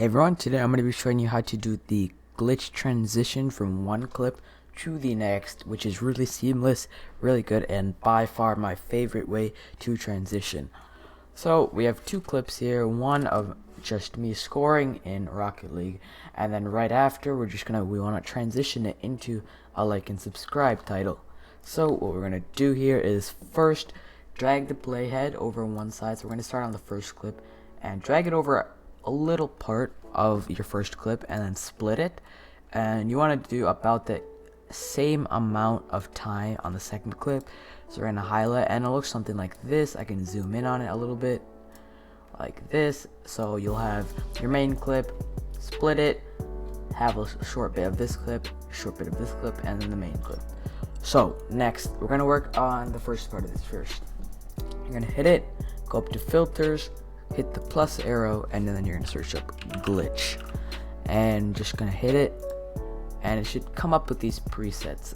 Hey everyone, today I'm going to be showing you how to do the glitch transition from one clip to the next, which is really seamless, really good, and by far my favorite way to transition. So we have two clips here, one of just me scoring in Rocket League, and then right after we want to transition it into a like and subscribe title. So what we're going to do here is first drag the playhead over one side. So we're going to start on the first clip and drag it over a little part of your first clip and then split it, and you want to do about the same amount of time on the second clip. So we're going to highlight and it looks something like this. I can zoom in on it a little bit like this. So you'll have your main clip, split it, have a short bit of this clip, short bit of this clip, and then the main clip. So next we're going to work on the first part of this first. You're going to hit it, go up to filters, hit the plus arrow, and then you're going to search up glitch, and just going to hit it, and it should come up with these presets.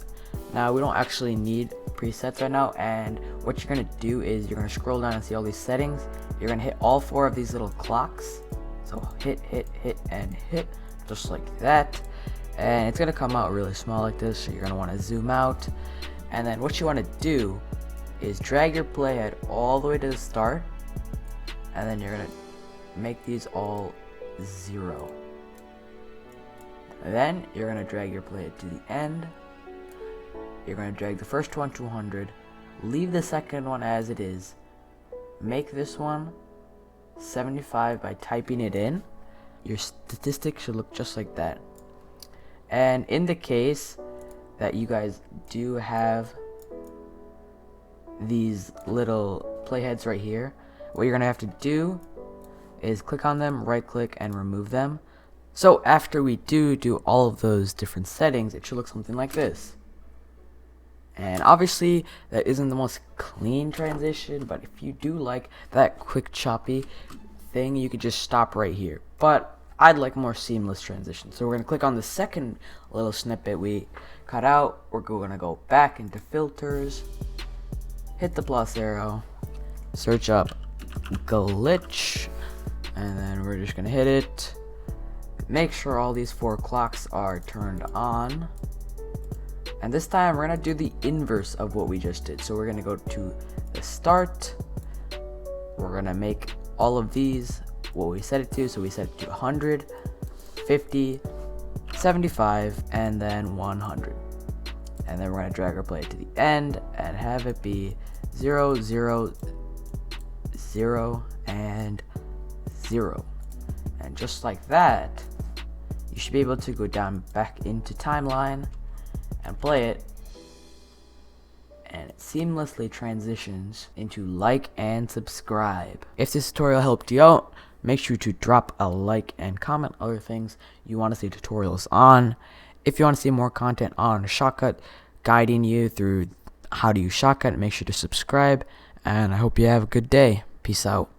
Now we don't actually need presets right now, and what you're going to do is you're going to scroll down and see all these settings. You're going to hit all four of these little clocks, so hit, and hit, just like that, and it's going to come out really small like this. So you're going to want to zoom out, and then what you want to do is drag your playhead all the way to the start, and then you're going to make these all 0. Then you're going to drag your playhead to the end. You're going to drag the first one to 100, leave the second one as it is, make this one 75 by typing it in. Your statistics should look just like that. And in the case that you guys do have these little playheads right here, what you're gonna have to do is click on them, right click, and remove them. So after we do all of those different settings, it should look something like this. And obviously that isn't the most clean transition, but if you do like that quick choppy thing, you could just stop right here. But I'd like more seamless transition, so we're gonna click on the second little snippet we cut out. We're gonna go back into filters, hit the plus arrow, search up glitch, and then we're just gonna hit it. Make sure all these 4 clocks are turned on, and this time we're gonna do the inverse of what we just did. So we're gonna go to the start, we're gonna make all of these what we set it to. So we set it to 100, 50, 75, and then 100, and then we're gonna drag our play to the end and have it be 0, 0, 0, and 0. And just like that, you should be able to go down back into timeline and play it, and it seamlessly transitions into like and subscribe. If this tutorial helped you out, make sure to drop a like and comment other things you want to see tutorials on. If you want to see more content on Shotcut, guiding you through how to use Shotcut, make sure to subscribe, and I hope you have a good day. Peace out.